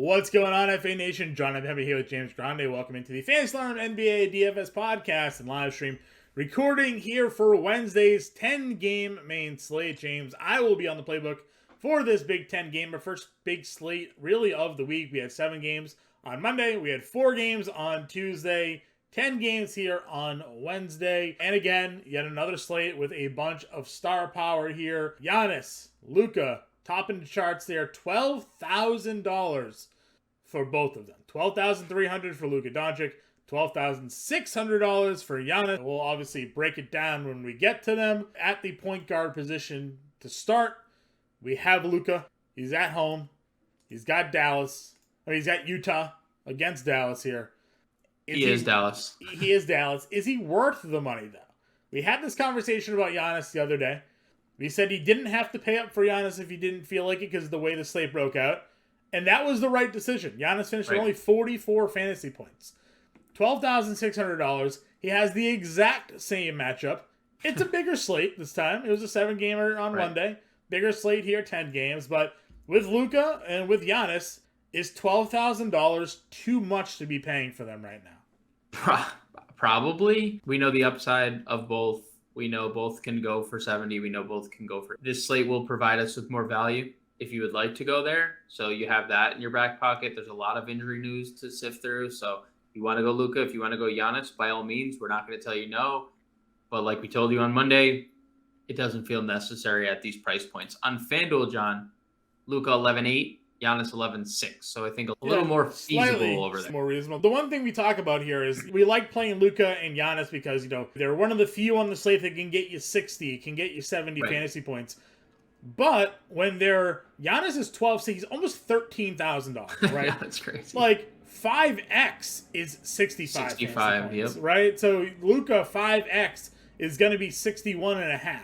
What's going on, FA Nation? Jon Impemba here with James Grande. Welcome into the Fantasy Lineup NBA DFS podcast and live stream. Recording here for Wednesday's 10-game main slate. James, I will be on the playbook for this big 10-game, our first big slate really of the week. We had 7 games on Monday. We had 4 games on Tuesday. 10 games here on Wednesday. And again, yet another slate with a bunch of star power here. Giannis, Luka, topping the charts there. $12,000 for both of them. $12,300 for Luka Doncic. $12,600 for Giannis. We'll obviously break it down when we get to them. At the point guard position to start, we have Luka. He's at home. He's got Dallas. He's got Utah against Dallas here. He is Dallas. He is Dallas. Is he worth the money, though? We had this conversation about Giannis the other day. We said he didn't have to pay up for Giannis if he didn't feel like it because of the way the slate broke out. And that was the right decision. Giannis finished with only 44 fantasy points. $12,600. He has the exact same matchup. It's a bigger slate this time. It was a 7-gamer on Monday. Bigger slate here, 10 games. But with Luka and with Giannis, is $12,000 too much to be paying for them right now? Probably. We know the upside of both. We know both can go for 70. We know both can go for... This slate will provide us with more value if you would like to go there. So you have that in your back pocket. There's a lot of injury news to sift through. So if you want to go Luka, if you want to go Giannis, by all means, we're not going to tell you no. But like we told you on Monday, it doesn't feel necessary at these price points. On FanDuel, John, Luka 11.8. Giannis 11.6, so I think a little more feasible over there. More reasonable. The one thing we talk about here is we like playing Luka and Giannis because, they're one of the few on the slate that can get you 60, can get you 70 fantasy points. But when Giannis is 12, so he's almost $13,000, right? Yeah, that's crazy. Like 5x is 65 points, yep. Right? So Luka 5x is going to be 61.5.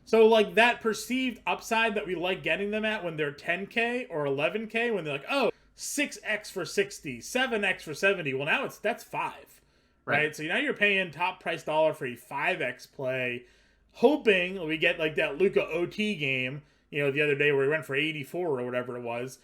So, like, that perceived upside that we like getting them at when they're 10K or 11K, when they're like, oh, 6X for 60, 7X for 70. Well, now that's 5, right? So now you're paying top price dollar for a 5X play, hoping we get, like, that Luka OT game, the other day where he went for 84 or whatever it was,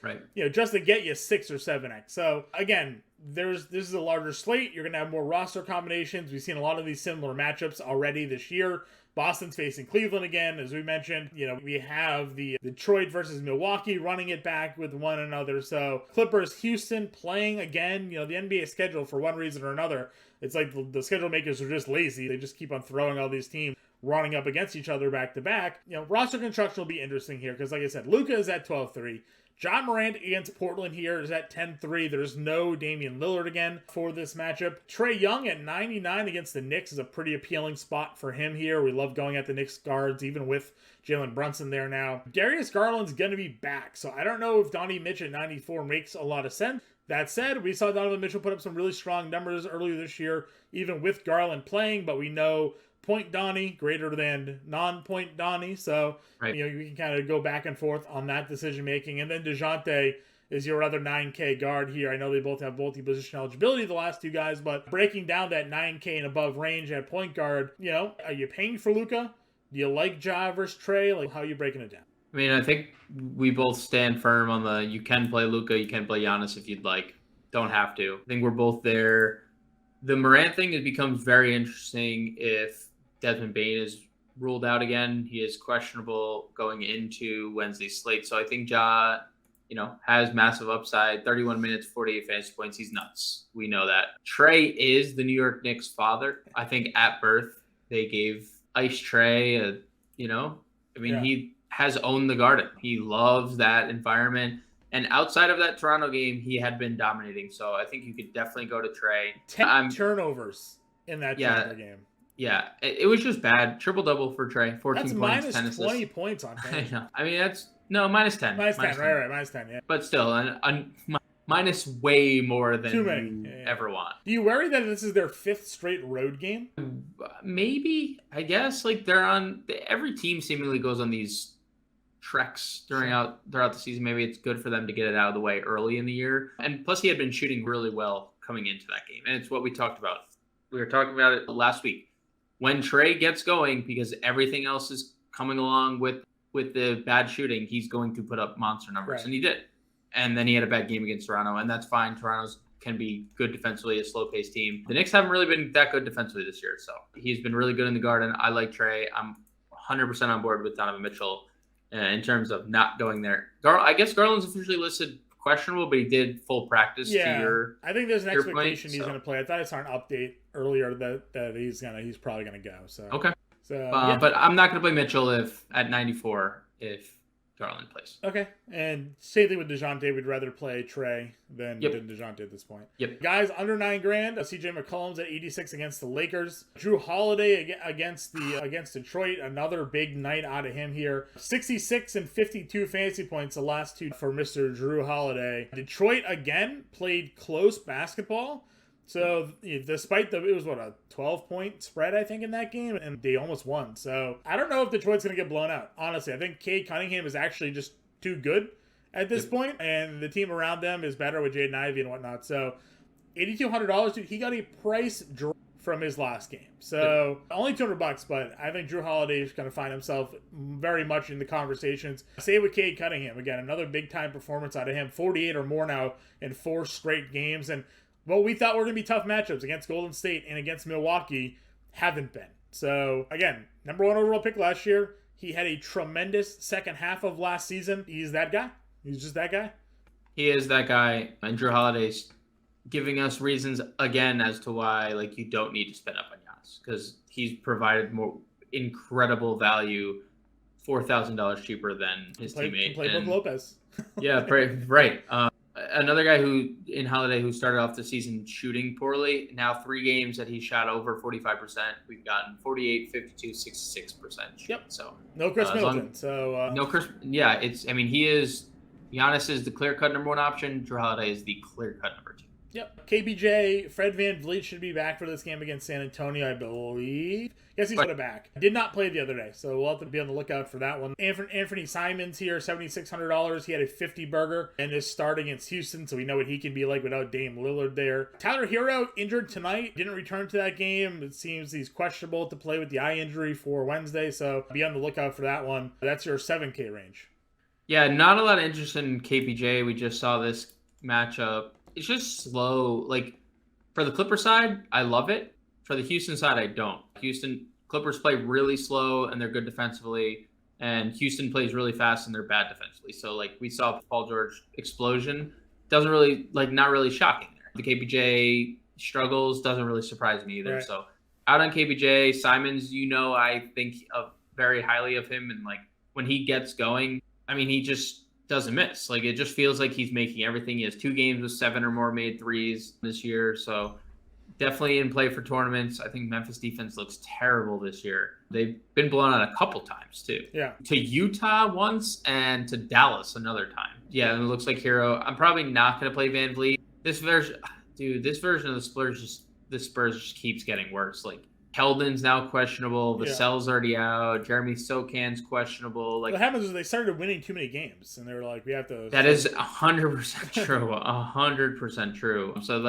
just to get you 6 or 7X. So, again, this is a larger slate. You're going to have more roster combinations. We've seen a lot of these similar matchups already this year. Boston's facing Cleveland again, as we mentioned. We have the Detroit versus Milwaukee running it back with one another. So Clippers, Houston playing again. The NBA schedule, for one reason or another, it's like the schedule makers are just lazy. They just keep on throwing all these teams running up against each other back to back. Roster construction will be interesting here because, like I said, Luka is at 12.3. John Morant against Portland here is at 10.3. There's no Damian Lillard again for this matchup. Trae Young at 99 against the Knicks is a pretty appealing spot for him here. We love going at the Knicks guards, even with Jalen Brunson there now. Darius Garland's going to be back, so I don't know if Donnie Mitch at 94 makes a lot of sense. That said, we saw Donovan Mitchell put up some really strong numbers earlier this year, even with Garland playing, but we know point Donnie greater than non-point Donnie, so you can kind of go back and forth on that decision making. And then DeJounte is your other 9K guard here. I know they both have multi-position eligibility, the last two guys, but breaking down that 9K and above range at point guard, are you paying for Luka? Do you like Ja versus Trae? Like, how are you breaking it down? I mean, I think we both stand firm on you can play Luka, you can play Giannis if you'd like. Don't have to. I think we're both there. The Morant thing, it becomes very interesting if Desmond Bane is ruled out again. He is questionable going into Wednesday's slate. So I think Ja, has massive upside. 31 minutes, 48 fantasy points. He's nuts. We know that. Trae is the New York Knicks' father. I think at birth they gave Ice Trae he has owned the Garden. He loves that environment. And outside of that Toronto game, he had been dominating. So I think you could definitely go to Trae. 10 turnovers in that Toronto game. Yeah, it was just bad. Triple-double for Trae. 14 that's points, minus 10 assists. 20 points on Trae. I know. I mean, minus 10. Minus 10, right, minus 10, yeah. But still, minus way more than you ever want. Do you worry that this is their 5th straight road game? Maybe, I guess. Like, every team seemingly goes on these treks throughout the season. Maybe it's good for them to get it out of the way early in the year. And plus, he had been shooting really well coming into that game. And it's what we talked about. We were talking about it last week. When Trae gets going, because everything else is coming along with the bad shooting, he's going to put up monster numbers. Right. And he did. and then he had a bad game against Toronto, and that's fine. Toronto's can be good defensively, a slow-paced team. The Knicks haven't really been that good defensively this year, so he's been really good in the Garden. I like Trey. I'm 100% on board with Donovan Mitchell in terms of not going there. I guess Garland's officially listed questionable, but he did full practice. I think there's an expectation point, he's going to play. I thought I saw an update earlier that he's probably going to go. So okay, so but I'm not going to play Mitchell at 94 if Garland plays. Okay, and same thing with DeJounte. We'd rather play Trey than DeJounte at this point. Yep. Guys under $9,000. CJ McCollum's at 86 against the Lakers. Drew Holiday against Detroit. Another big night out of him here. 66 and 52 fantasy points the last two for Mr. Drew Holiday. Detroit again played close basketball. So despite it was a 12-point spread, I think, in that game, and they almost won. So I don't know if Detroit's going to get blown out. Honestly, I think Cade Cunningham is actually just too good at this point, and the team around them is better with Jaden Ivey and whatnot. So $8,200, dude, he got a price drop from his last game. So only $200, but I think Drew Holiday is going to find himself very much in the conversations. Same with Cade Cunningham. Again, another big-time performance out of him. 48 or more now in 4 straight games, and what we thought were going to be tough matchups against Golden State and against Milwaukee haven't been. So, again, number 1 overall pick last year. He had a tremendous second half of last season. He's that guy. He's just that guy. He is that guy. And Drew Holiday's giving us reasons, again, as to why you don't need to spend up on Giannis. Because he's provided more incredible value, $4,000 cheaper than his teammate. Playbook Lopez. Yeah, right. Another guy in Holiday who started off the season shooting poorly. Now 3 games that he shot over 45%. We've gotten 48, 52, 66%. Yep. So no Chris Middleton. No Chris. Yeah, Giannis is the clear-cut number 1 option. Drew Holiday is the clear-cut number 2. Yep. KBJ, Fred VanVleet should be back for this game against San Antonio, I believe. Yes, he's back. Did not play the other day, so we'll have to be on the lookout for that one. Anthony Simons here, $7,600. He had a 50-burger and is starting against Houston, so we know what he can be like without Dame Lillard there. Tyler Hero, injured tonight. Didn't return to that game. It seems he's questionable to play with the eye injury for Wednesday, so be on the lookout for that one. That's your 7K range. Yeah, not a lot of interest in KPJ. We just saw this matchup. It's just slow. For the Clipper side, I love it. For the Houston side, I don't. Clippers play really slow and they're good defensively, and Houston plays really fast and they're bad defensively. So we saw Paul George explosion. Doesn't really not really shocking there. The KPJ struggles doesn't really surprise me either. Right. So out on KPJ, Simons, I think very highly of him, and when he gets going, he just doesn't miss. It just feels like he's making everything. He has 2 games with 7 or more made threes this year. So definitely in play for tournaments. I think Memphis defense looks terrible this year. They've been blown out a couple times too. Yeah. To Utah once and to Dallas another time. Yeah, and it looks like Hero. I'm probably not going to play VanVleet. This version of the Spurs just keeps getting worse. Keldon's now questionable. Vassell's already out. Jeremy Sokan's questionable. What happens is they started winning too many games, and they were we have to. That is 100% true. 100% true. So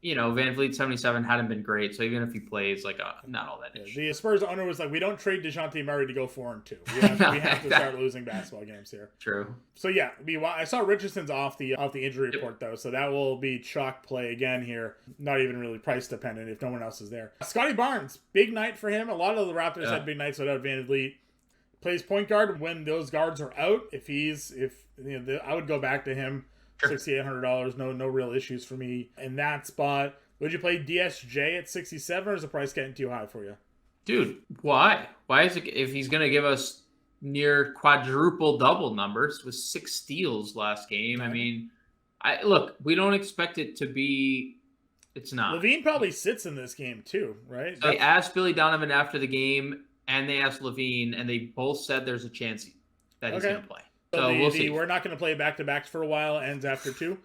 VanVleet 77 hadn't been great. So even if he plays, not all that. The Spurs owner was we don't trade DeJounte Murray to go 4-2. We have to start losing basketball games here. True. So yeah, I saw Richardson's off the injury report though, so that will be chalk play again here. Not even really price dependent if no one else is there. Scotty Barnes, big night for him. A lot of the Raptors had big nights without VanVleet. Plays point guard when those guards are out. I would go back to him. Sure. $6,800, no real issues for me in that spot. Would you play DSJ at 67, or is the price getting too high for you? Dude, why? Why is it, if he's going to give us near quadruple double numbers with 6 steals last game? Look, we don't expect it to be. It's not. Levine probably sits in this game too, right? So they asked Billy Donovan after the game, and they asked Levine, and they both said there's a chance that he's going to play. So we'll see. We're not going to play back-to-backs for a while. Ends after 2.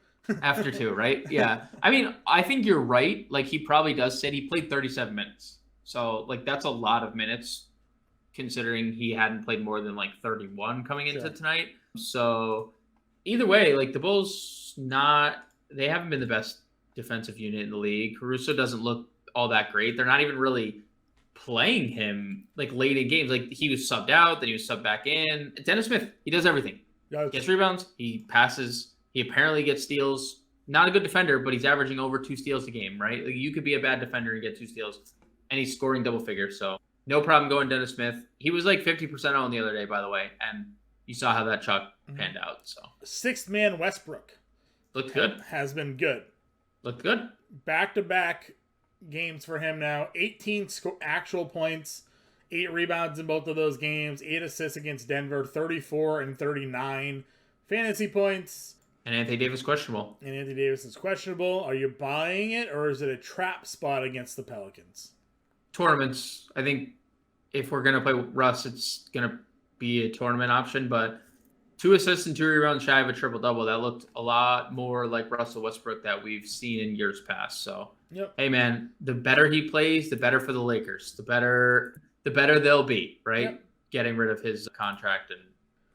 After 2, right? Yeah. I think you're right. He probably does sit. He played 37 minutes. So, that's a lot of minutes considering he hadn't played more than, 31 coming into tonight. So, either way, the Bulls, they haven't been the best defensive unit in the league. Caruso doesn't look all that great. They're not even really playing him late in games. He was subbed out, then he was subbed back in. Dennis Smith, he does everything. He gets rebounds, he passes, He apparently gets steals. Not a good defender, but he's averaging over 2 steals a game, right? Like, you could be a bad defender and get 2 steals, and he's scoring double figures. So no problem going Dennis Smith. He was like 50% on the other day, by the way, and you saw how that chalk panned out. So sixth man Westbrook looked good. Has been good. Looked good. Back-to-back games for him now. 18 actual points, 8 rebounds in both of those games, 8 assists against Denver, 34 and 39 fantasy points. And Anthony Davis questionable. And Anthony Davis is questionable. Are you buying it, or is it a trap spot against the Pelicans? Tournaments. I think if we're going to play Russ, it's going to be a tournament option, but 2 assists and 2 rebounds shy of a triple-double. That looked a lot more like Russell Westbrook that we've seen in years past. So, Hey, man, the better he plays, the better for the Lakers. The better they'll be, right? Yep. Getting rid of his contract, and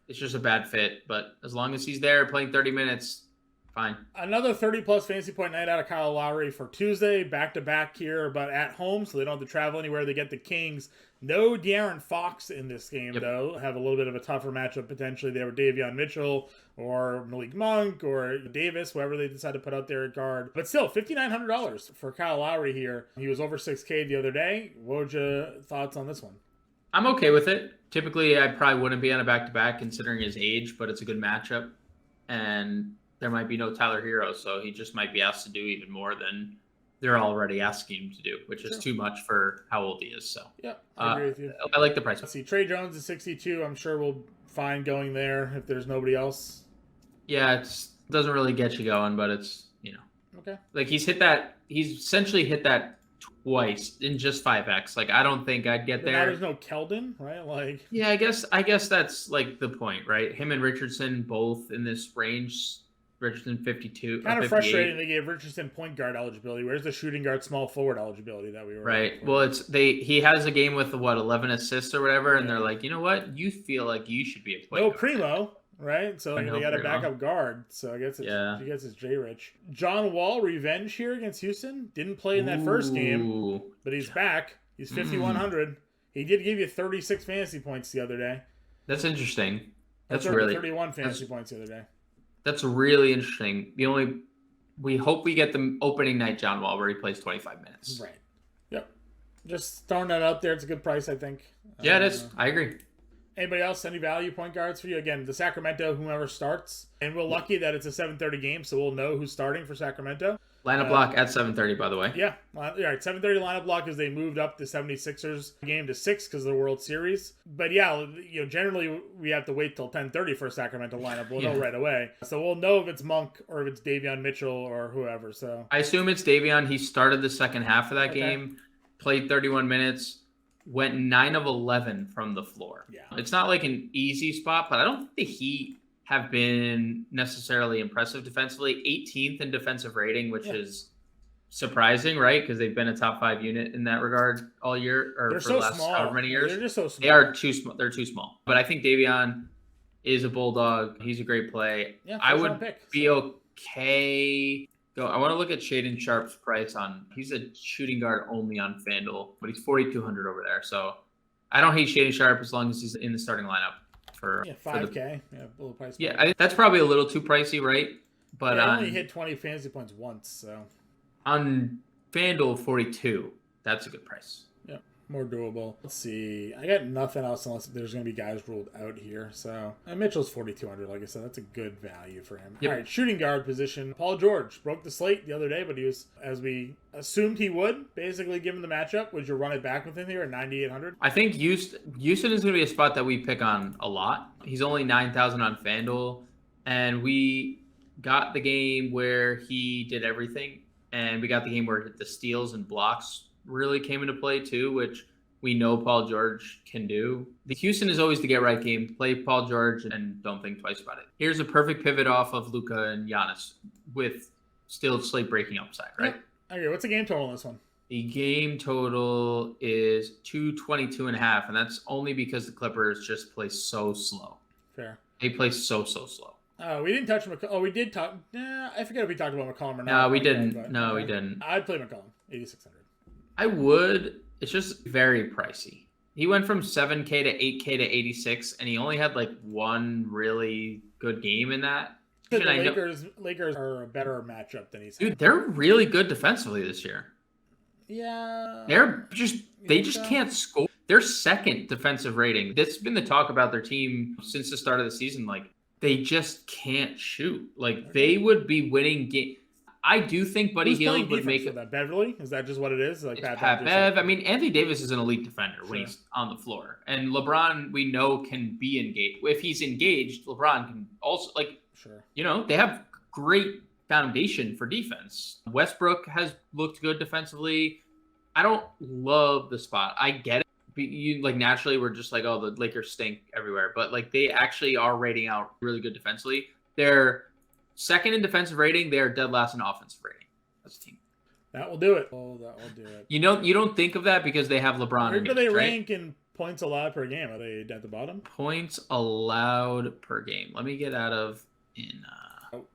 it's just a bad fit. But as long as he's there playing 30 minutes, fine. Another 30-plus fantasy point night out of Kyle Lowry for Tuesday. Back-to-back here, but at home, so they don't have to travel anywhere. They get the Kings. No De'Aaron Fox in this game, though. Have a little bit of a tougher matchup potentially there with Davion Mitchell or Malik Monk or Davis, whoever they decide to put out there at guard. But still, $5,900 for Kyle Lowry here. He was over 6K the other day. What would your thoughts on this one? I'm okay with it. Typically, I probably wouldn't be on a back-to-back considering his age, but it's a good matchup. And there might be no Tyler Hero, so he just might be asked to do even more than they're already asking him to do, which is too much for how old he is. So I agree with you. I like the price. Let's see, Trey Jones is 62. I'm sure we'll find going there if there's nobody else. Yeah, it doesn't really get you going, but it's, okay. Like he's essentially hit that twice in just 5x. Like, I don't think I'd get there. Now there's no Keldon, right? Like, yeah, I guess that's like the point, right? Him and Richardson both in this range. Richardson 52. Kind of frustrating they gave Richardson point guard eligibility. Where's the shooting guard small forward eligibility that we were right? Well, he has a game with 11 assists or whatever, and they're like, you know what? You feel like you should be a point guard. Primo, right? So they got a backup guard. So I guess he gets his J Rich. John Wall revenge here against Houston. Didn't play in that first game, but he's back. He's 5,100. He did give you 36 fantasy points the other day. That's interesting. That's really 31 fantasy points the other day. That's really interesting. We hope we get the opening night John Wall where he plays 25 minutes. Right. Yep. Just throwing that out there. It's a good price, I think. Yeah, it is. I agree. Anybody else? Any value point guards for you? Again, the Sacramento, whomever starts. And we're lucky that it's a 7:30 game, so we'll know who's starting for Sacramento. Lineup block at 7:30, by the way. Yeah. All right, 7:30 lineup block is they moved up the 76ers game to 6 because of the World Series. But yeah, generally we have to wait till 10:30 for a Sacramento lineup. We'll know right away. So we'll know if it's Monk or if it's Davion Mitchell or whoever. So I assume it's Davion. He started the second half of that game, played 31 minutes. Went 9 of 11 from the floor. Yeah. It's not like an easy spot, but I don't think the Heat have been necessarily impressive defensively. 18th in defensive rating, which is surprising, right? Because they've been a top 5 unit in that regard all year, or they're for the last small. however many years. They're just so small. They are too small. They're too small. But I think Davion is a bulldog. He's a great play. Yeah, I would be okay. I want to look at Shaedon Sharp's price he's a shooting guard only on FanDuel, but he's 4,200 over there. So I don't hate Shaedon Sharp as long as he's in the starting lineup for 5K. A little price. Yeah, I think that's probably a little too pricey, right? But I only hit 20 fantasy points once, so on FanDuel 42, that's a good price. Yeah, more doable. Let's see. I got nothing else unless there's going to be guys ruled out here. So Mitchell's 4,200. Like I said, that's a good value for him. Yep. All right, shooting guard position. Paul George broke the slate the other day, but he was, as we assumed he would, basically given the matchup. Would you run it back with him here at 9,800? I think Houston is going to be a spot that we pick on a lot. He's only 9,000 on FanDuel, and we got the game where he did everything, and we got the game where the steals and blocks really came into play too, which we know Paul George can do. The Houston is always the get right game. Play Paul George and don't think twice about it. Here's a perfect pivot off of Luka and Giannis with still slate breaking upside, right? Okay, what's the game total on this one? The game total is 222.5, and that's only because the Clippers just play so slow. Fair. They play so slow. We didn't touch McCollum. Oh, we did talk. I forget if we talked about McCollum or not. No, we didn't. We didn't. I'd play McCollum, 8,600. I would. It's just very pricey. He went from 7K to 8K to 86, and he only had like one really good game in that. The I know, Lakers are a better matchup than he's. dude, they're really good defensively this year. Yeah. They just can't score. Their second defensive rating. This has been the talk about their team since the start of the season. Like, they just can't shoot. Like, they would be winning game. I do think Buddy Hield would make it. That Beverly, is that just what it is? Like Pat Bev. I mean, Anthony Davis is an elite defender when he's on the floor, and LeBron we know can be engaged. If he's engaged, LeBron can also they have great foundation for defense. Westbrook has looked good defensively. I don't love the spot. I get it. You naturally we're just like, oh, the Lakers stink everywhere, but like they actually are rating out really good defensively. They're second in defensive rating. They are dead last in offensive rating as a team. That will do it. Oh, that will do it. You don't think of that because they have LeBron. Where do they rank in points allowed per game? Are they at the bottom? Points allowed per game. Let me get out of in.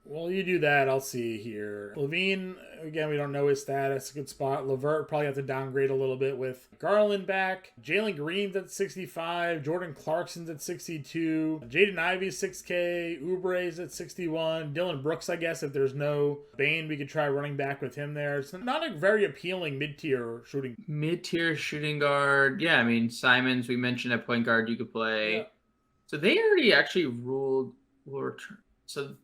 Well, you do that. I'll see here. Levine, again, we don't know his status. Good spot. LeVert probably have to downgrade a little bit with Garland back. Jalen Green's at 65. Jordan Clarkson's at 62. Jaden Ivey's 6K. Oubre's at 61. Dylan Brooks, I guess, if there's no Bane, we could try running back with him there. It's not a very appealing mid-tier shooting. Mid-tier shooting guard. Yeah, I mean, Simons, we mentioned at point guard you could play. Yeah. So they already actually ruled. So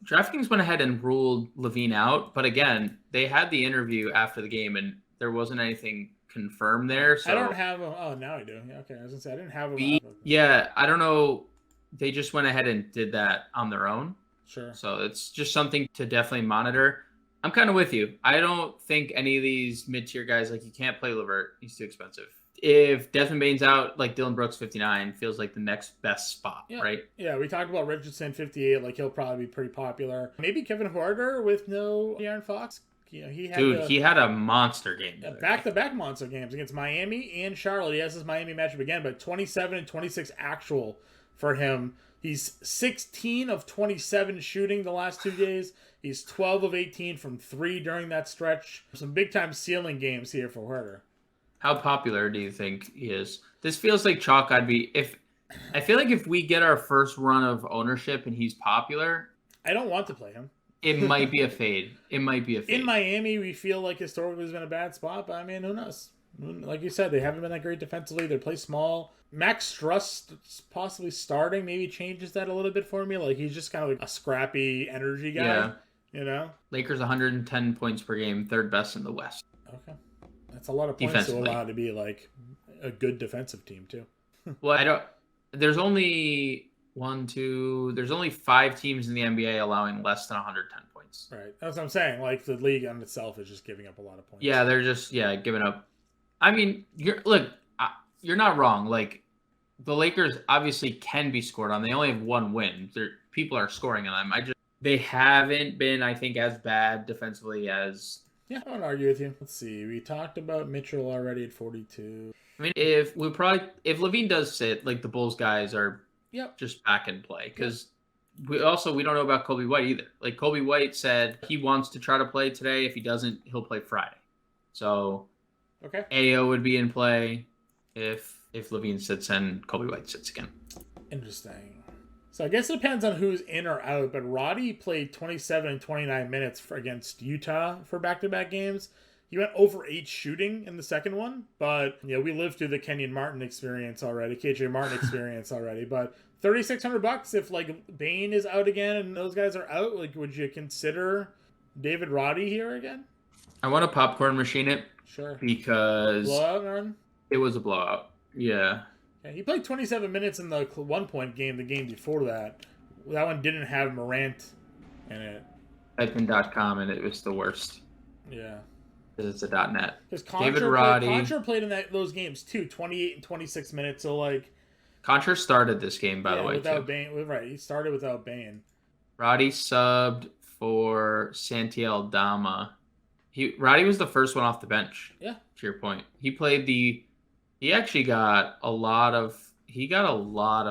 DraftKings went ahead and ruled Levine out, but again, they had the interview after the game, and there wasn't anything confirmed there. So I don't have him. Oh, now I do. Yeah, okay, I was gonna say I didn't have him. Yeah, I don't know. They just went ahead and did that on their own. Sure. So it's just something to definitely monitor. I'm kind of with you. I don't think any of these mid-tier guys, like you can't play LeVert. He's too expensive. If Desmond Bane's out, like Dylan Brooks 59 feels like the next best spot, right? Yeah, we talked about Richardson 58, like he'll probably be pretty popular. Maybe Kevin Huerter with no Aaron Fox. He had a monster game. Back-to-back monster games against Miami and Charlotte. He has his Miami matchup again, but 27 and 26 actual for him. He's 16 of 27 shooting the last 2 days. He's 12 of 18 from 3 during that stretch. Some big-time ceiling games here for Huerter. How popular do you think he is? This feels like chalk. I feel like if we get our first run of ownership and he's popular, I don't want to play him. It might be a fade. In Miami, we feel like historically has been a bad spot, but I mean, who knows? Like you said, they haven't been that great defensively. They play small. Max Struss possibly starting maybe changes that a little bit for me. Like he's just kind of like a scrappy energy guy. Yeah. You know? Lakers 110 points per game, third best in the West. Okay. That's a lot of points to allow to be like a good defensive team too. Well, there's only 5 teams in the NBA allowing less than 110 points. Right. That's what I'm saying. Like the league on itself is just giving up a lot of points. Yeah, they're just giving up. I mean, you're not wrong. Like the Lakers obviously can be scored on. They only have 1 win. People are scoring on them. They haven't been, I think, as bad defensively as. Yeah, I won't argue with you. Let's see. We talked about Mitchell already at 42. I mean, if Levine does sit, like the Bulls guys are just back in play because we don't know about Kobe White either. Like Kobe White said he wants to try to play today. If he doesn't, he'll play Friday. So AO would be in play if Levine sits and Kobe White sits again. Interesting. So I guess it depends on who's in or out, but Roddy played 27 and 29 minutes against Utah for back-to-back games. He went over 8 shooting in the second one, but we lived through the KJ Martin experience already, but $3,600 if like Bane is out again and those guys are out, like would you consider David Roddy here again? I want to popcorn machine it. Sure. Because blowout run? It was a blowout. Yeah. He played 27 minutes in the 1-point game, the game before that. That one didn't have Morant in it. Edmund.com, and it was the worst. Yeah. Because it's a .net. David Roddy. Contra played in those games, too. 28 and 26 minutes, so like... Contra started this game, by the way, without Bane. Right, he started without Bane. Roddy subbed for Santi Aldama. Roddy was the first one off the bench. Yeah. To your point. He actually got a lot of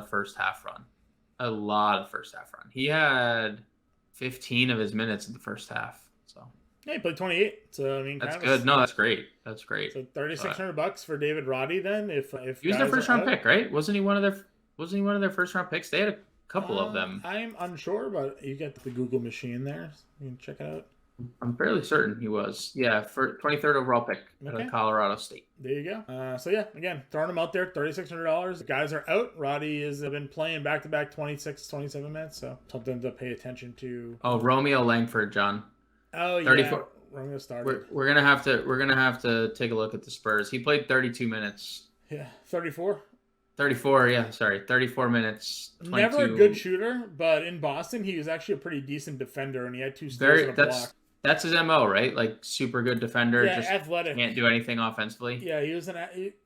first half run. He had 15 of his minutes in the first half. So yeah, he played 28. So I mean, that's good. No, that's great. That's great. So $3,600 for David Roddy then. If he was their first round pick, right? Wasn't he one of their first round picks? They had couple of them. I'm unsure, but you get the Google machine there. You can check it out. I'm fairly certain he was. Yeah, for 23rd overall pick out of Colorado State. There you go. So yeah, again, throwing him out there, $3,600. The guys are out. Roddy has been playing back-to-back 26, 27 minutes, so something to pay attention to. Oh, Romeo Langford, John. Oh, 34. Yeah. Romeo started. We're gonna have to take a look at the Spurs. He played 32 minutes. Yeah, 34. 34, yeah, sorry. 34 minutes. 22. Never a good shooter, but in Boston, he was actually a pretty decent defender, and he had 2 steals and a block. That's his MO, right? Like, super good defender. Yeah, just athletic. Can't do anything offensively. Yeah, he was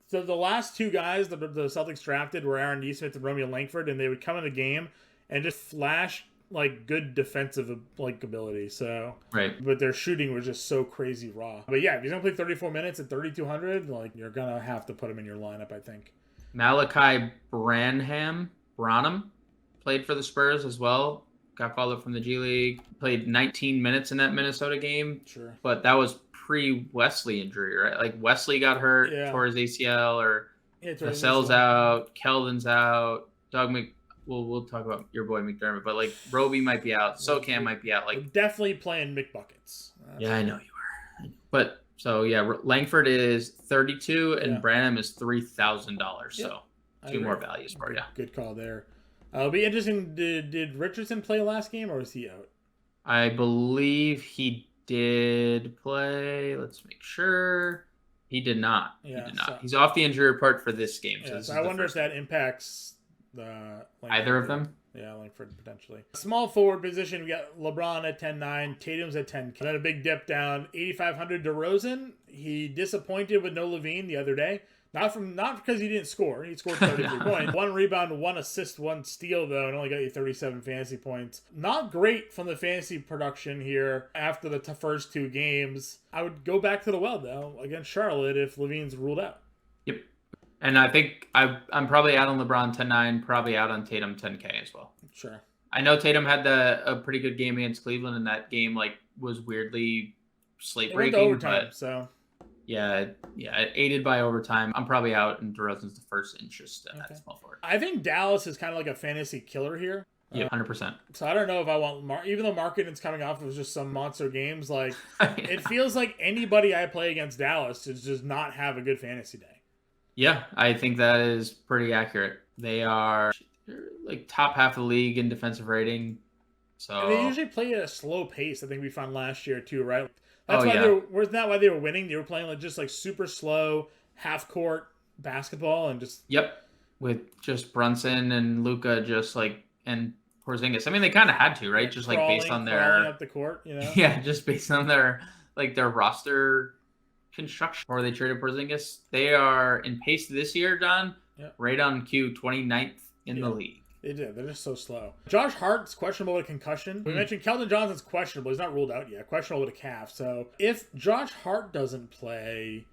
so the last 2 guys the Celtics drafted were Aaron Nesmith and Romeo Langford, and they would come in the game and just flash like good defensive like ability. So right, but their shooting was just so crazy raw. But yeah, if he's gonna play 34 minutes at 3,200, like you're gonna have to put him in your lineup, I think. Malachi Branham played for the Spurs as well. Got called up from the G League. Played 19 minutes in that Minnesota game. Sure. But that was pre-Wesley injury, right? Like Wesley got hurt, tore his ACL, or Vassell's out, Keldon's out, we'll talk about your boy McDermott, but like Roby might be out, SoCam might be out. Like we're definitely playing McBuckets. Yeah, I know you are. But so yeah, Langford is 32 and Branham is $3,000. So 2 more values for you. Good call there. It'll be interesting. Did Richardson play last game or was he out? I believe he did play. Let's make sure. He did not. Yeah, he did not. So, he's off the injury report for this game. So I wonder if that impacts either of them. Yeah, Langford potentially. Small forward position, we got LeBron at 10-9, Tatum's at 10. Then a big dip down, 8,500 DeRozan. He disappointed with no Levine the other day. Not because he didn't score. He scored 33 points. 1 rebound, 1 assist, 1 steal, though, and only got you 37 fantasy points. Not great from the fantasy production here after the first 2 games. I would go back to the well, though, against Charlotte if Levine's ruled out. Yep. And I think I'm probably out on LeBron 10-9, probably out on Tatum 10K as well. Sure. I know Tatum had a pretty good game against Cleveland, and that game was weirdly slate breaking. It went to overtime, so... Yeah, aided by overtime. I'm probably out, and DeRozan's the first interest in that small forward. I think Dallas is kind of like a fantasy killer here. Yeah, 100%. So I don't know if I want even though Markkanen's coming off of just some monster games, like it feels like anybody I play against Dallas does not have a good fantasy day. Yeah, I think that is pretty accurate. They're like top half of the league in defensive rating. So and they usually play at a slow pace. I think we found last year too, right? That's wasn't that why they were winning? They were playing just super slow, half court basketball and just with just Brunson and Luka and Porzingis. I mean, they kind of had to, right? Just based on their up the court, you know. Yeah, just based on their roster construction. Or they traded Porzingis. They are in pace this year, John. Right on cue, 29th in the league. They did. They're just so slow. Josh Hart's questionable with a concussion. We mentioned Keldon Johnson's questionable. He's not ruled out yet. Questionable with a calf. So if Josh Hart doesn't play,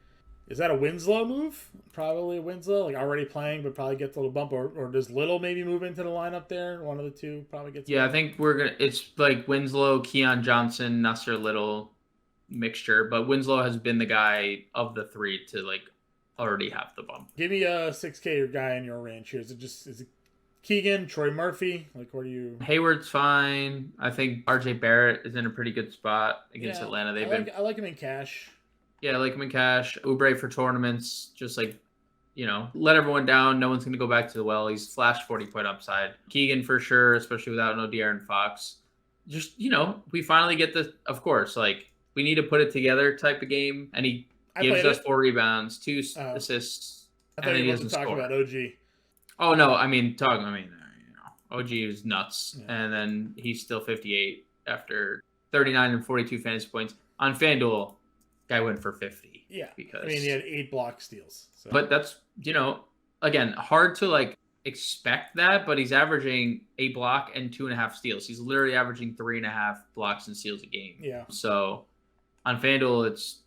is that a Winslow move? Probably a Winslow. Already playing, but probably gets a little bump. Or does Little maybe move into the lineup there? One of the two probably gets. Yeah, I think it's like Winslow, Keon Johnson, Nasser Little mixture. But Winslow has been the guy of the 3 to already have the bump. Give me a 6K guy in your range here. Is it Keegan, Troy Murphy? What are you? Hayward's fine. I think RJ Barrett is in a pretty good spot against Atlanta. I like him in cash. Yeah, I like him in cash. Oubre for tournaments. Just let everyone down. No one's going to go back to the well. He's flashed 40-point upside. Keegan for sure, especially without no De'Aaron Fox. Just, we finally get this, of course, we need to put it together type of game. And he gives us 4 rebounds, 2 assists. I thought you were talking about OG. Oh, no, OG is nuts. Yeah. And then he's still 58 after 39 and 42 fantasy points. On FanDuel, guy went for 50. Yeah. Because he had 8 block steals. So. But that's, again, hard to expect that, but he's averaging 8 block and 2.5 steals. He's literally averaging 3.5 blocks and steals a game. Yeah. So on FanDuel, it's,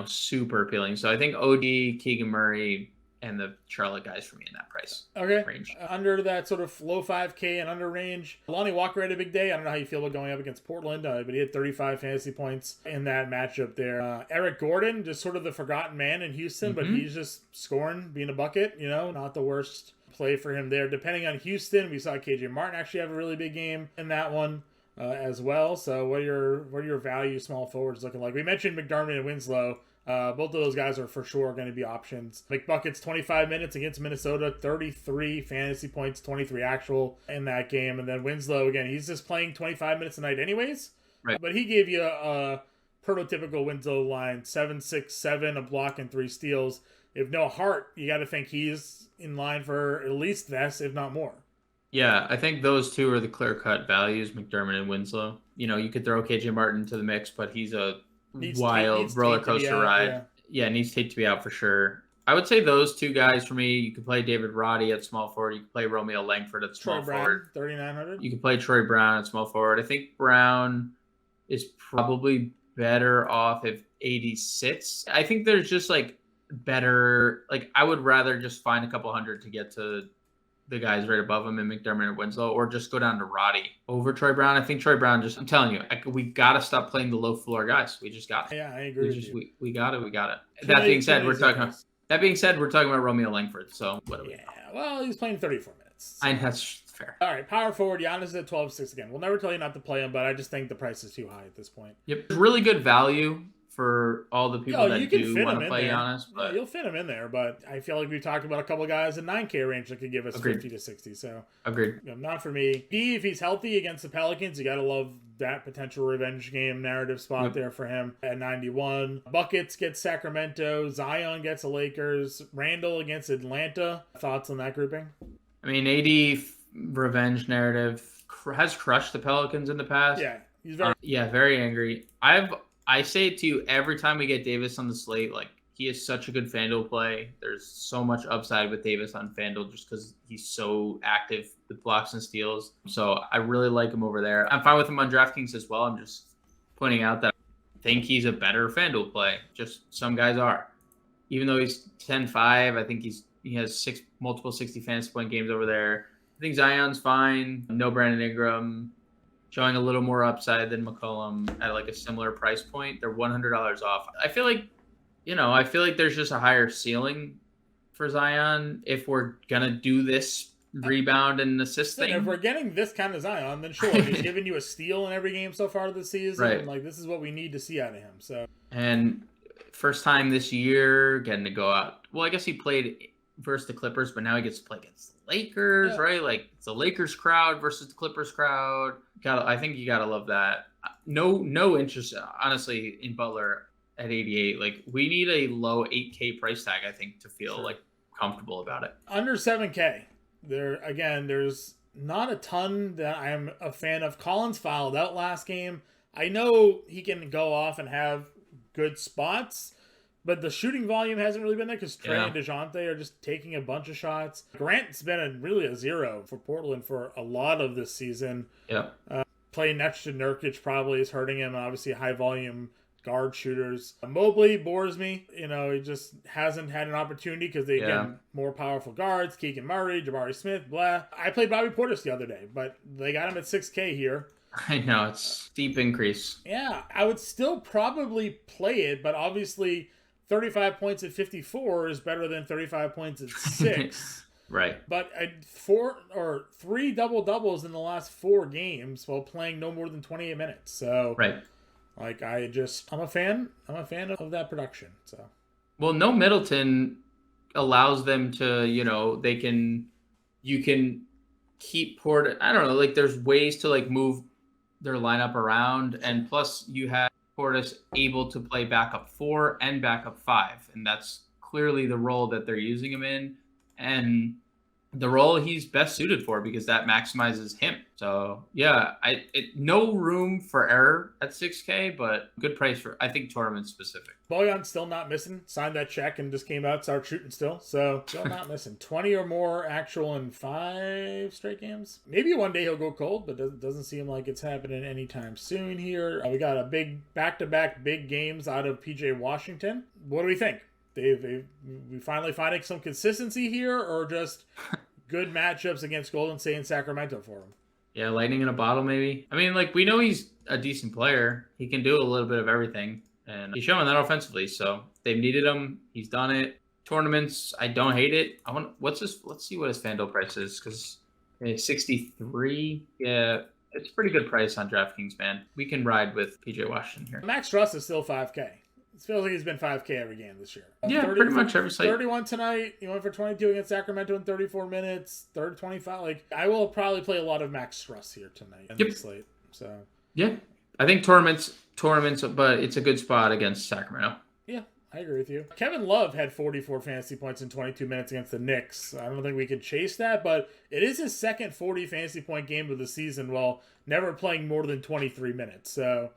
super appealing. So I think OD, Keegan Murray, and the Charlotte guys for me in that price range. Under that sort of low 5K and under range. Lonnie Walker had a big day. I don't know how you feel about going up against Portland, but he had 35 fantasy points in that matchup there. Eric Gordon, just sort of the forgotten man in Houston, but he's just scoring, being a bucket, not the worst play for him there. Depending on Houston, we saw KJ Martin actually have a really big game in that one as well. So what are your value small forwards looking like? We mentioned McDermott and Winslow. Both of those guys are for sure going to be options. McBucket's 25 minutes against Minnesota, 33 fantasy points, 23 actual in that game. And then Winslow, again, he's just playing 25 minutes a night anyways. Right. But he gave you a prototypical Winslow line, 7, 6, 7, a block, and 3 steals. If no Hart, you got to think he's in line for at least this, if not more. Yeah, I think those two are the clear-cut values, McDermott and Winslow. You know, you could throw KJ Martin into the mix, but he's a wild roller coaster ride. Yeah, needs Tate to be out for sure. I would say those two guys for me. You could play David Roddy at small forward. You could play Romeo Langford at small forward. 3,900. You could play Troy Brown at small forward. I think Brown is probably better off if 80 sits. I think there's just like better. Like I would rather just find a couple hundred to get to the guys right above him in McDermott and Winslow, or just go down to Roddy over Troy Brown. I think Troy Brown I'm telling you, we got to stop playing the low floor guys. We just got it. Yeah, I agree with you. We got it. That being said, we're talking about Romeo Langford. So what do we? Yeah, well, he's playing 34 minutes. So. That's fair. All right, power forward, Giannis is at 12.6 again. We'll never tell you not to play him, but I just think the price is too high at this point. Yep, really good value for all the people that do want to play Giannis. But yeah, you'll fit him in there, but I feel like we talked about a couple guys in 9K range that could give us 50 to 60. So agreed. Not for me. D, if he's healthy against the Pelicans, you got to love that potential revenge game narrative spot there for him at 91. Buckets gets Sacramento. Zion gets the Lakers. Randall against Atlanta. Thoughts on that grouping? I mean, AD revenge narrative has crushed the Pelicans in the past. Yeah, he's very very angry. I say it to you every time we get Davis on the slate. Like, he is such a good FanDuel play. There's so much upside with Davis on FanDuel just because he's so active with blocks and steals. So I really like him over there. I'm fine with him on DraftKings as well. I'm just pointing out that I think he's a better FanDuel play. Just some guys are. Even though he's 10-5, I think he has multiple 60 fantasy point games over there. I think Zion's fine. No Brandon Ingram. Showing a little more upside than McCollum at like a similar price point. They're $100 off. I feel like there's just a higher ceiling for Zion if we're gonna do this rebound and assist thing. If we're getting this kind of Zion, then sure. He's giving you a steal in every game so far this season. Right. Like, this is what we need to see out of him. So, and first time this year getting to go out. Well, I guess he played versus the Clippers, but now he gets to play against the Lakers, right? Like, it's the Lakers crowd versus the Clippers crowd. I think you gotta love that. No interest, honestly, in Butler at 88. Like, we need a low 8K price tag, I think, to feel like comfortable about it. Under 7K. There's not a ton that I'm a fan of. Collins fouled out last game. I know he can go off and have good spots, but the shooting volume hasn't really been there because Trey and DeJounte are just taking a bunch of shots. Grant's been really a zero for Portland for a lot of this season. Yeah. Playing next to Nurkic probably is hurting him. Obviously, high volume guard shooters. Mobley bores me. He just hasn't had an opportunity because they get more powerful guards. Keegan Murray, Jabari Smith, blah. I played Bobby Portis the other day, but they got him at 6K here. I know, it's steep increase. Yeah, I would still probably play it, but obviously 35 points at 54 is better than 35 points at 6. Right. But 3 double-doubles in the last 4 games while playing no more than 28 minutes. So, right. Like, I'm a fan of that production. So, well, no Middleton allows them to, you can keep Portis. I don't know, like, there's ways to like move their lineup around, and plus you have Portis able to play backup 4 and backup 5, and that's clearly the role that they're using him in, and the role he's best suited for because that maximizes him. So yeah, no room for error at 6K, but good price for, I think, tournament specific. Bojan's still not missing. Signed that check and just came out, started shooting still. So still not missing. 20 or more actual in 5 straight games. Maybe one day he'll go cold, but doesn't seem like it's happening anytime soon here. We got a big back-to-back big games out of PJ Washington. What do we think? We finally finding some consistency here, or just good matchups against Golden State and Sacramento for him? Yeah, lightning in a bottle, maybe. I mean, like, we know he's a decent player. He can do a little bit of everything, and he's showing that offensively. So they've needed him. He's done it. Tournaments, I don't hate it. Let's see what his FanDuel price is, because 63. Yeah, it's a pretty good price on DraftKings, man. We can ride with PJ Washington here. Max Struss is still 5K. It feels like he's been 5K every game this year. Yeah, pretty much every slate. 31 tonight. He went for 22 against Sacramento in 34 minutes. 25. Like, I will probably play a lot of Max Struss here tonight in the slate. So yeah, I think tournaments, but it's a good spot against Sacramento. Yeah, I agree with you. Kevin Love had 44 fantasy points in 22 minutes against the Knicks. I don't think we could chase that, but it is his second 40 fantasy point game of the season while never playing more than 23 minutes. So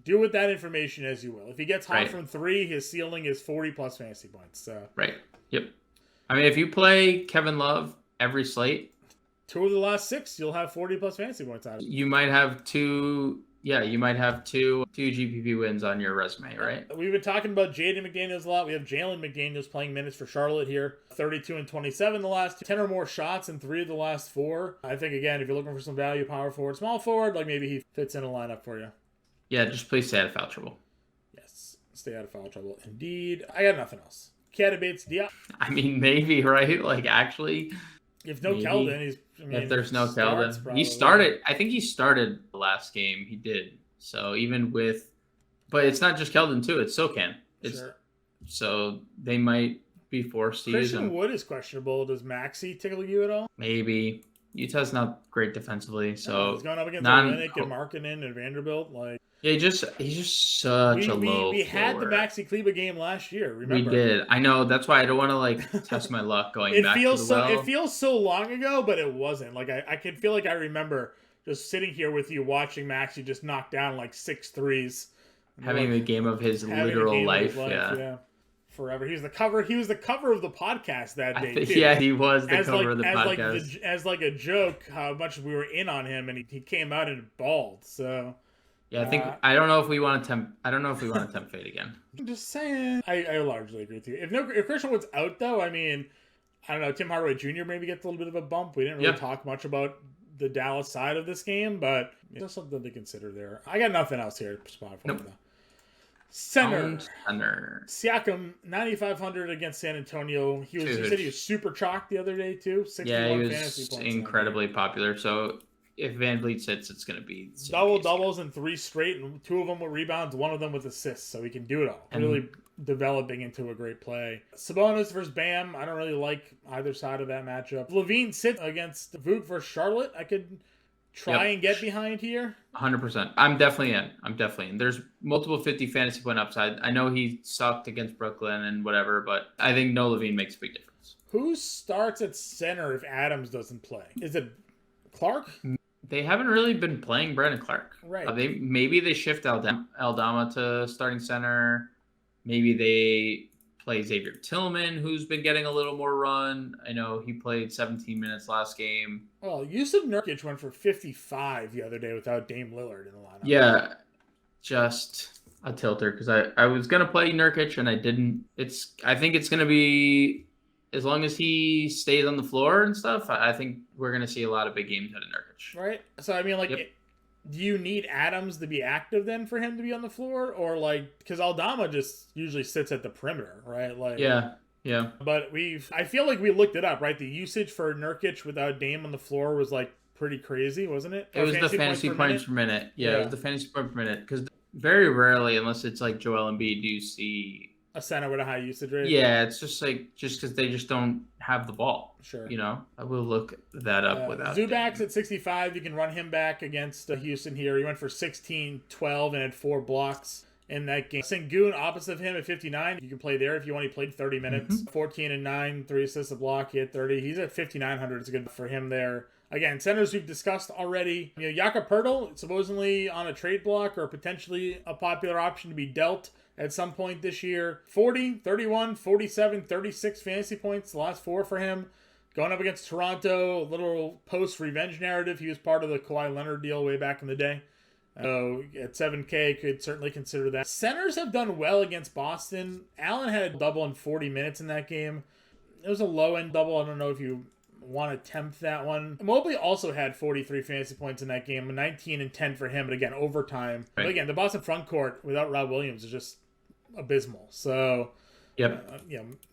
do with that information as you will. If he gets hot from 3, his ceiling is 40 plus fantasy points. So right. Yep. I mean, if you play Kevin Love every slate, 2 of the last 6, you'll have 40 plus fantasy points out of it. You might have 2. Yeah, you might have two GPP wins on your resume, right? We've been talking about Jaden McDaniels a lot. We have Jalen McDaniels playing minutes for Charlotte here. 32 and 27 the last 10 or more shots in 3 of the last 4. I think, again, if you're looking for some value, power forward, small forward, like maybe he fits in a lineup for you. Yeah, just please stay out of foul trouble. Yes, stay out of foul trouble. Indeed. I got nothing else. Candidates, Diop. I mean, maybe, right? Like, actually... If no Keldon, if there's no Keldon, he started. I think he started the last game. He did. So even with, but it's not just Keldon too. It's Sokan. Sure. So they might be forced to use him. Christian Wood is questionable. Does Maxey tickle you at all? Maybe. Utah's not great defensively, so he's going up against Olynyk and Markkanen and Vanderbilt. Like, yeah, he's just such a low. We had the Maxi Kleba game last year. Remember? We did. I know. That's why I don't want to test my luck going back to the well. It feels so long ago, but it wasn't. Like I can feel like I remember just sitting here with you watching Maxi just knock down like 6 threes, having the game of his literal life. Yeah. Forever. He was the cover of the podcast that day too. Yeah, he was the cover of the podcast. As a joke, how much we were in on him, and he came out and balled. So yeah, I don't know if we want to tempt fate again. I'm just saying. I largely agree with you. If Christian Wood's out though, I mean, I don't know. Tim Hardaway Jr. maybe gets a little bit of a bump. We didn't really talk much about the Dallas side of this game, but it's something to consider there. I got nothing else here. Spot for though. Center. Siakam, 9,500 against San Antonio. He said he was super chalked the other day too. 61 he fantasy points. Incredibly popular. So if Van Vliet sits, it's going to be doubles in 3 straight, and 2 of them with rebounds, 1 of them with assists. So he can do it all. Really developing into a great play. Sabonis versus Bam. I don't really like either side of that matchup. Levine sits against Vuk versus Charlotte. I could try and get behind here. 100%. I'm definitely in. There's multiple 50 fantasy point upside. I know he sucked against Brooklyn and whatever, but I think no Levine makes a big difference. Who starts at center if Adams doesn't play? Is it Clark? They haven't really been playing Brandon Clark. Right. Maybe they shift Aldama to starting center. Maybe they play Xavier Tillman, who's been getting a little more run. I know he played 17 minutes last game. Well, Yusuf Nurkic went for 55 the other day without Dame Lillard in the lineup. Yeah, just a tilter because I was going to play Nurkic and I didn't. I think it's going to be, as long as he stays on the floor and stuff, I think we're going to see a lot of big games out of Nurkic. Right? So, I mean, do you need Adams to be active then for him to be on the floor? Or, because Aldama just usually sits at the perimeter, right? Yeah. But I feel like we looked it up, right? The usage for Nurkic without Dame on the floor was, pretty crazy, wasn't it? It was the fantasy points per minute. Yeah, it was the fantasy points per minute. Because very rarely, unless it's Joel Embiid, do you see a center with a high usage rate. Yeah, it's just because they just don't have the ball. Sure. I will look that up without Zubac's at 65. You can run him back against Houston here. He went for 16, 12, and had 4 blocks in that game. Sengun opposite of him at 59. You can play there if you only played 30 minutes. 14 and 9, 3 assists, a block. He had 30. He's at 5,900. It's good for him there. Again, centers we've discussed already. Jakob Poeltl, supposedly on a trade block or potentially a popular option to be dealt at some point this year. 40, 31, 47, 36 fantasy points, the last 4 for him. Going up against Toronto, a little post-revenge narrative. He was part of the Kawhi Leonard deal way back in the day. So at 7K, could certainly consider that. Centers have done well against Boston. Allen had a double in 40 minutes in that game. It was a low-end double. I don't know if you want to tempt that one. Mobley also had 43 fantasy points in that game, 19 and 10 for him, but again, overtime. Right. But again, the Boston front court without Rob Williams is just abysmal. So Yep.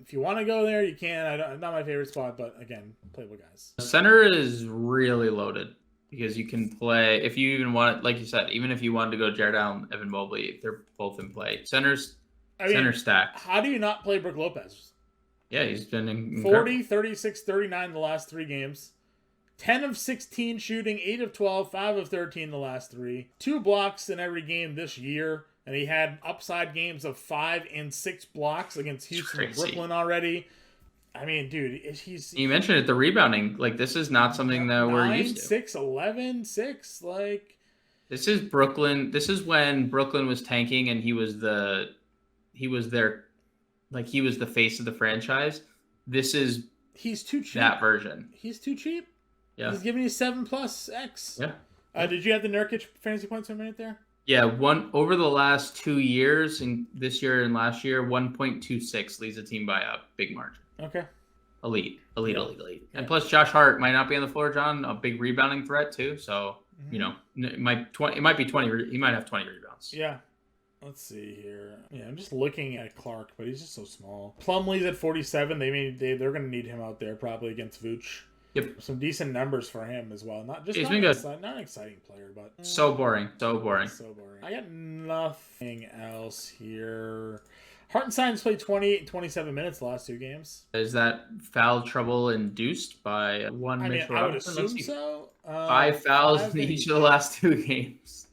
If you want to go there, you can. Not my favorite spot, but again, playable guys. Center is really loaded because you can play if you even want, like you said, even if you wanted to go Jared Allen, Evan Mobley, they're both in play. Center stacked. How do you not play Brook Lopez? Yeah, he's been incredible. 40, 36, 39 the last 3 games. 10 of 16 shooting, 8 of 12, 5 of 13 the last 3. 2 blocks in every game this year. And he had upside games of 5 and 6 blocks against Houston and Brooklyn already. I mean, dude, You mentioned it, the rebounding. Like, this is not something that we're used to. 6, 11, 6. Like, this is Brooklyn. This is when Brooklyn was tanking and he was the face of the franchise. He's too cheap. That version. He's too cheap. Yeah. He's giving you 7+ X. Yeah. Did you have the Nurkic fantasy points per minute there? Yeah, over the last 2 years, and this year and last year, 1.26 leads the team by a big margin. Okay. Elite. Yeah. And plus, Josh Hart might not be on the floor, John. A big rebounding threat too. So it might be 20. He might have 20 rebounds. Yeah. Let's see here. Yeah, I'm just looking at Clark, but he's just so small. Plumlee's at 47. They're going to need him out there probably against Vooch. Yep. Some decent numbers for him as well. Not an exciting player, but so boring. I got nothing else here. Hartenstein's played 28 and 27 minutes the last 2 games. Is that foul trouble induced by Mitchell I would assume so. 5 fouls in each of the last 2 games.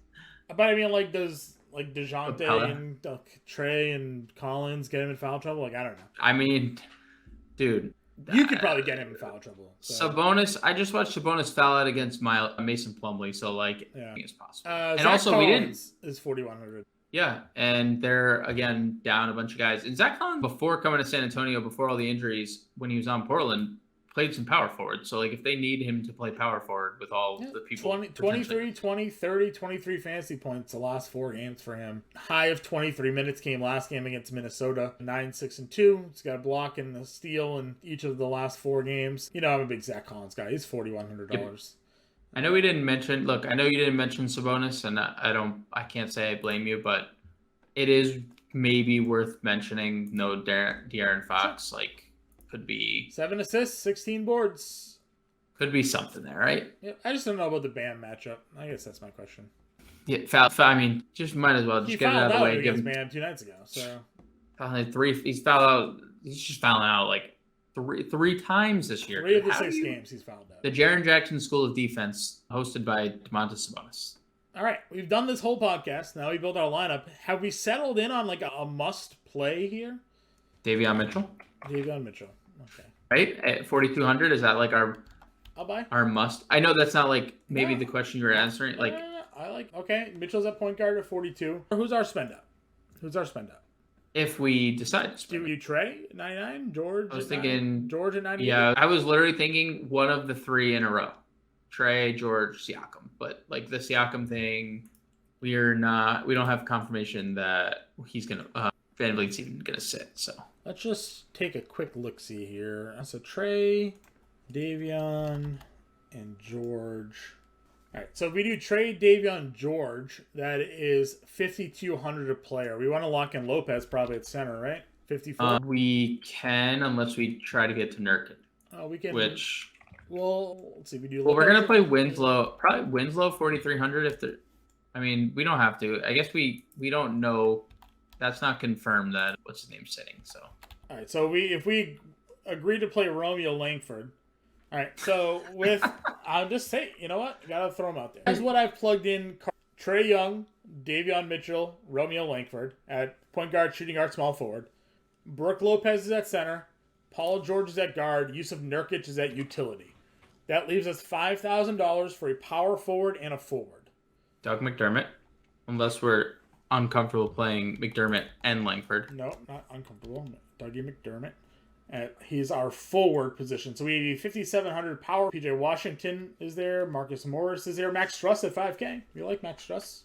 But I mean, does DeJounte and Trey and Collins get him in foul trouble? I don't know. I mean, dude. You could probably get him in foul trouble. So. Sabonis, I just watched Sabonis foul out against Mason Plumlee, so anything is possible. And Zach also, Collins is 4,100. Yeah, and they're again down a bunch of guys. And Zach Collins, before coming to San Antonio, before all the injuries, when he was on Portland, played some power forward. So if they need him to play power forward with all the people, 23, 20, 30, 23 fantasy points the last 4 games for him. High of 23 minutes came last game against Minnesota. 9, 6, and 2. He's got a block and a steal in each of the last 4 games. I'm a big Zach Collins guy. He's $4,100. Yep. I know we didn't mention. Look, I know you didn't mention Sabonis, and I can't say I blame you, but it is maybe worth mentioning. No, De'Aaron Fox, could be 7 assists, 16 boards. Could be something there, right? Yeah, I just don't know about the Bam matchup. I guess that's my question. Yeah, I mean, just might as well just get it out of the way. He fouled out against Bam 2 nights ago. So he's fouled out. He's just fouling out three times this year. 3 of the 6 games he's fouled out. The Jaren Jackson School of Defense, hosted by Domantas Sabonis. All right, we've done this whole podcast. Now we built our lineup. Have we settled in on a must play here? Davion Mitchell. Okay. Right at 4,200, is that I'll buy our must? I know that's not maybe the question you were answering. Okay. Mitchell's at point guard at 42. Who's our spend up? If we decide to do you Trey 99, George? I was thinking George at 98. Yeah, I was literally thinking one of the 3 in a row: Trey, George, Siakam. But the Siakam thing, we don't have confirmation that he's gonna Van Vliet's even gonna sit. So let's just take a quick look-see here. So Trey, Davion, and George. All right, so if we do Trey, Davion, George, that is 5,200 a player. We want to lock in Lopez probably at center, right? 54. We can, unless we try to get to Nurkic. We can. Which, let's see. We do. Well, we're gonna play Winslow. Probably Winslow 4,300. We don't have to. I guess we don't know. That's not confirmed that what's his name sitting. So. All right. So if we agree to play Romeo Langford. All right, so I'll just say, you know what? I got to throw them out there. Here's what I've plugged in. Trae Young, Davion Mitchell, Romeo Langford at point guard, shooting guard, small forward. Brook Lopez is at center. Paul George is at guard. Yusuf Nurkic is at utility. That leaves us $5,000 for a power forward and a forward. Doug McDermott, unless we're uncomfortable playing McDermott and Langford. No, not uncomfortable. Dougie McDermott. He's our forward position. So we have 5,700 power. PJ Washington is there. Marcus Morris is there. Max Struss at 5K. You like Max Struss?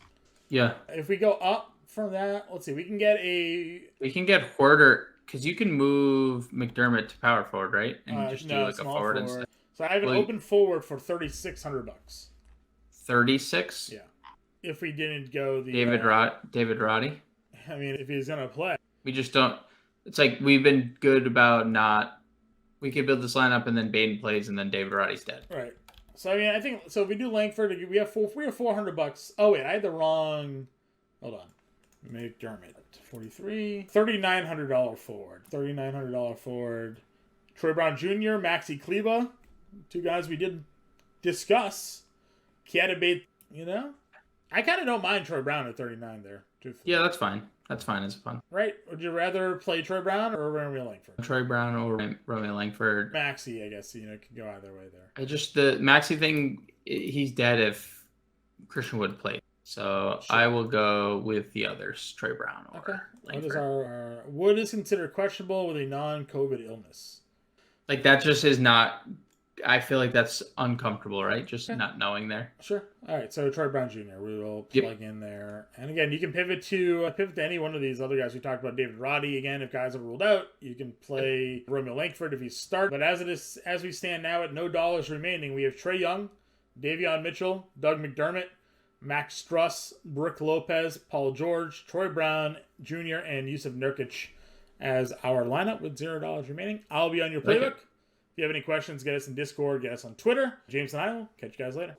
Yeah. If we go up from that, let's see. We can get Hoarder, because you can move McDermott to power forward, right? And just do a forward instead. So I have an open forward for $3,600. 36? Yeah. If we didn't go the David Roddy. I mean, if he's gonna play, we just don't. It's like we've been good about not. We could build this lineup and then Baden plays and then David Roddy's dead. Right. So I mean, I think so. If we do Langford, we have $400. Oh wait, I had the wrong. Hold on. McDermott, 43, $3,900 forward. $3,900 forward. Troy Brown Jr., Maxi Kleba, two guys we did discuss. Kiadabate, I kind of don't mind Troy Brown at 39 there. Truthfully. Yeah, that's fine. That's fine. It's fun. Right? Would you rather play Troy Brown or Romeo Langford? Troy Brown or Romeo Langford. Maxi, I guess, could go either way there. The Maxi thing, he's dead if Christian Wood played. So sure. I will go with the others, Troy Brown or Langford. Wood is considered questionable with a non-COVID illness. Like that just is not. I feel like that's uncomfortable, right? Just not knowing there. Sure. All right. So Troy Brown Jr. We will plug in there, and again, you can pivot to any one of these other guys we talked about. David Roddy again. If guys are ruled out, you can play Romeo Langford if he starts. But as we stand now at no dollars remaining, we have Trae Young, Davion Mitchell, Doug McDermott, Max Struss, Brook Lopez, Paul George, Troy Brown Jr., and Yusuf Nurkic as our lineup with $0 remaining. I'll be on your playbook. If you have any questions, get us in Discord, get us on Twitter. James and I will catch you guys later.